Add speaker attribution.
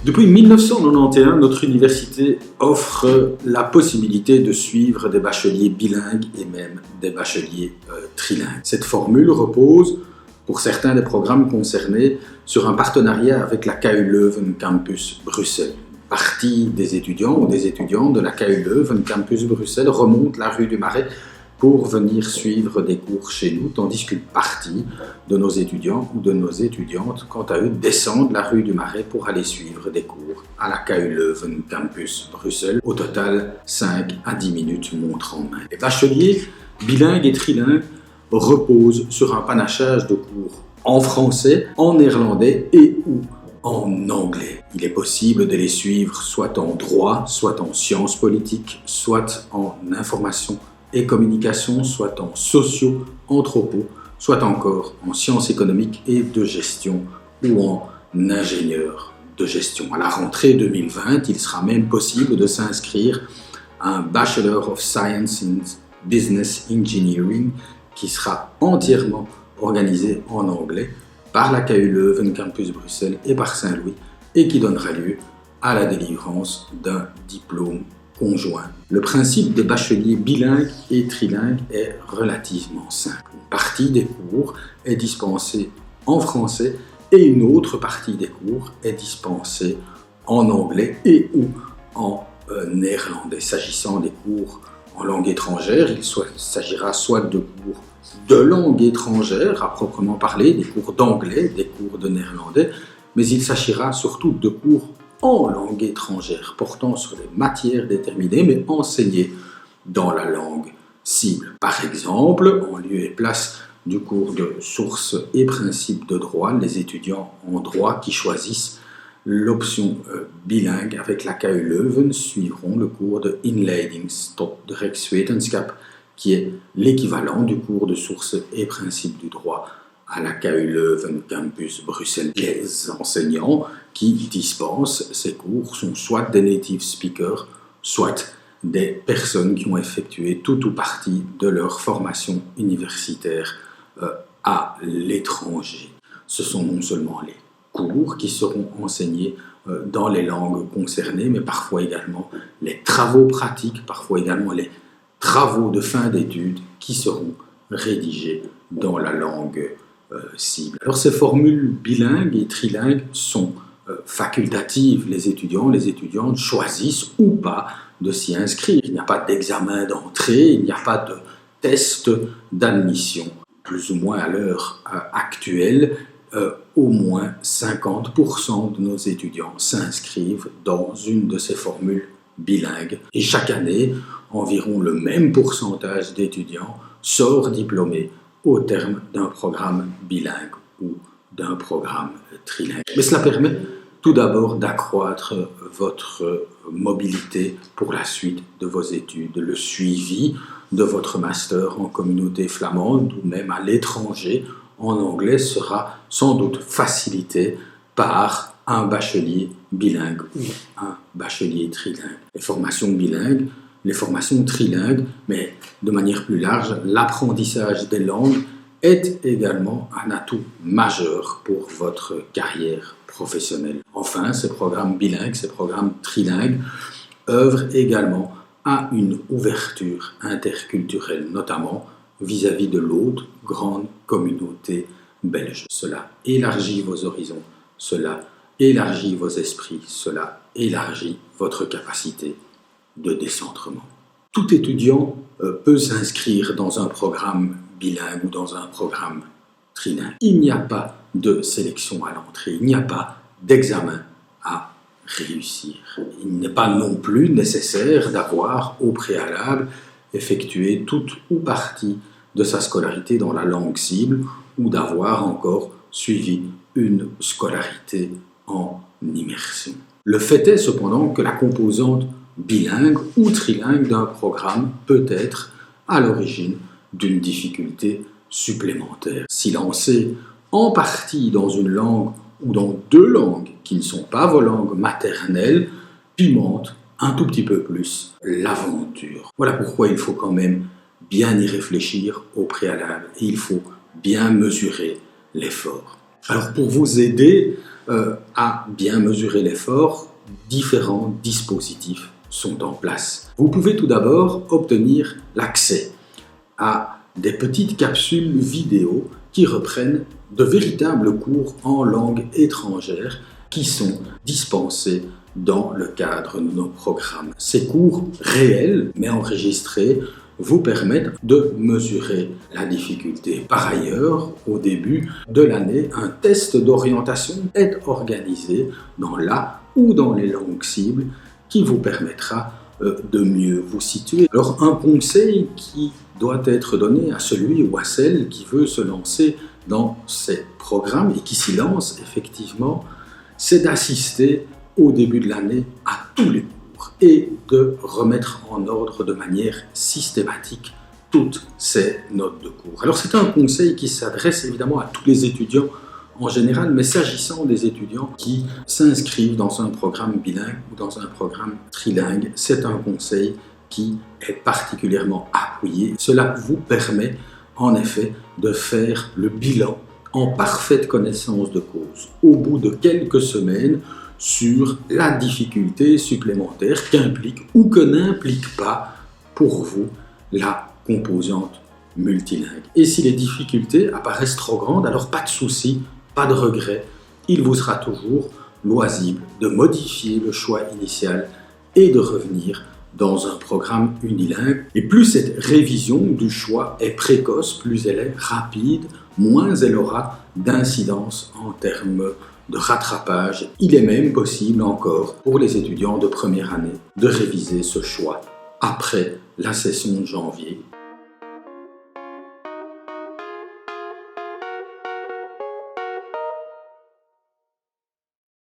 Speaker 1: Depuis 1991, notre université offre la possibilité de suivre des bacheliers bilingues et même des bacheliers trilingues. Cette formule repose, pour certains des programmes concernés, sur un partenariat avec la KU Leuven Campus Bruxelles. Une partie des étudiants ou des étudiantes de la KU Leuven Campus Bruxelles remontent la rue du Marais pour venir suivre des cours chez nous, tandis qu'une partie de nos étudiants ou de nos étudiantes, quant à eux, descendent la rue du Marais pour aller suivre des cours à la KU Leuven Campus Bruxelles. Au total, 5 à 10 minutes montre en main. Les bacheliers bilingues et trilingues reposent sur un panachage de cours en français, en néerlandais et ou en anglais. Il est possible de les suivre soit en droit, soit en sciences politiques, soit en information et communication, soit en socio, anthropo, soit encore en sciences économiques et de gestion ou en ingénieur de gestion. À la rentrée 2020, il sera même possible de s'inscrire à un Bachelor of Science in Business Engineering qui sera entièrement organisé en anglais par la KU Leuven Campus Bruxelles et par Saint-Louis et qui donnera lieu à la délivrance d'un diplôme conjoint. Le principe des bacheliers bilingues et trilingues est relativement simple. Une partie des cours est dispensée en français et une autre partie des cours est dispensée en anglais et ou en néerlandais. S'agissant des cours en langue étrangère, il s'agira soit de cours de langue étrangère à proprement parler, des cours d'anglais, des cours de néerlandais, mais il s'agira surtout de cours en langue étrangère, portant sur des matières déterminées, mais enseignées dans la langue cible. Par exemple, en lieu et place du cours de sources et principes de droit, les étudiants en droit qui choisissent l'option bilingue avec la KU Leuven suivront le cours de Inleidings tot de rechtswetenschap, qui est l'équivalent du cours de sources et principes du droit à la KU Leuven Campus Bruxelles. Les enseignants qui dispensent ces cours sont soit des native speakers, soit des personnes qui ont effectué tout ou partie de leur formation universitaire à l'étranger. Ce sont non seulement les cours qui seront enseignés dans les langues concernées, mais parfois également les travaux pratiques, parfois également les travaux de fin d'études qui seront rédigés dans la langue cible. Alors ces formules bilingues et trilingues sont facultatives. Les étudiants, les étudiantes choisissent ou pas de s'y inscrire. Il n'y a pas d'examen d'entrée, il n'y a pas de test d'admission. Plus ou moins à l'heure actuelle, au moins 50% de nos étudiants s'inscrivent dans une de ces formules bilingues. Et chaque année, environ le même pourcentage d'étudiants sort diplômé au terme d'un programme bilingue ou d'un programme trilingue. Mais cela permet tout d'abord d'accroître votre mobilité pour la suite de vos études, le suivi de votre master en communauté flamande ou même à l'étranger en anglais sera sans doute facilité par un bachelier bilingue ou un bachelier trilingue. Les formations bilingues, les formations trilingues, mais de manière plus large, l'apprentissage des langues est également un atout majeur pour votre carrière professionnelle. Enfin, ces programmes bilingues, ces programmes trilingues œuvrent également à une ouverture interculturelle, notamment vis-à-vis de l'autre grande communauté belge. Cela élargit vos horizons, cela élargit vos esprits, cela élargit votre capacité de décentrement. Tout étudiant peut s'inscrire dans un programme bilingue ou dans un programme trilingue. Il n'y a pas de sélection à l'entrée, il n'y a pas d'examen à réussir. Il n'est pas non plus nécessaire d'avoir au préalable effectué toute ou partie de sa scolarité dans la langue cible ou d'avoir encore suivi une scolarité en immersion. Le fait est cependant que la composante bilingue ou trilingue d'un programme peut être à l'origine d'une difficulté supplémentaire. S'y lancer en partie dans une langue ou dans deux langues qui ne sont pas vos langues maternelles pimente un tout petit peu plus l'aventure. Voilà pourquoi il faut quand même bien y réfléchir au préalable et il faut bien mesurer l'effort. Alors pour vous aider à bien mesurer l'effort, différents dispositifs sont en place. Vous pouvez tout d'abord obtenir l'accès à des petites capsules vidéo qui reprennent de véritables cours en langue étrangère qui sont dispensés dans le cadre de nos programmes. Ces cours réels, mais enregistrés, vous permettent de mesurer la difficulté. Par ailleurs, au début de l'année, un test d'orientation est organisé dans la ou dans les langues cibles qui vous permettra de mieux vous situer. Alors, un conseil qui doit être donné à celui ou à celle qui veut se lancer dans ces programmes et qui s'y lance effectivement, c'est d'assister au début de l'année à tous les cours et de remettre en ordre de manière systématique toutes ces notes de cours. Alors c'est un conseil qui s'adresse évidemment à tous les étudiants en général, mais s'agissant des étudiants qui s'inscrivent dans un programme bilingue ou dans un programme trilingue, c'est un conseil qui est particulièrement appuyé. Cela vous permet en effet de faire le bilan en parfaite connaissance de cause au bout de quelques semaines sur la difficulté supplémentaire qu'implique ou que n'implique pas pour vous la composante multilingue. Et si les difficultés apparaissent trop grandes, alors pas de souci, pas de regret, il vous sera toujours loisible de modifier le choix initial et de revenir dans un programme unilingue. Et plus cette révision du choix est précoce, plus elle est rapide, moins elle aura d'incidence en termes de rattrapage. Il est même possible encore pour les étudiants de première année de réviser ce choix après la session de janvier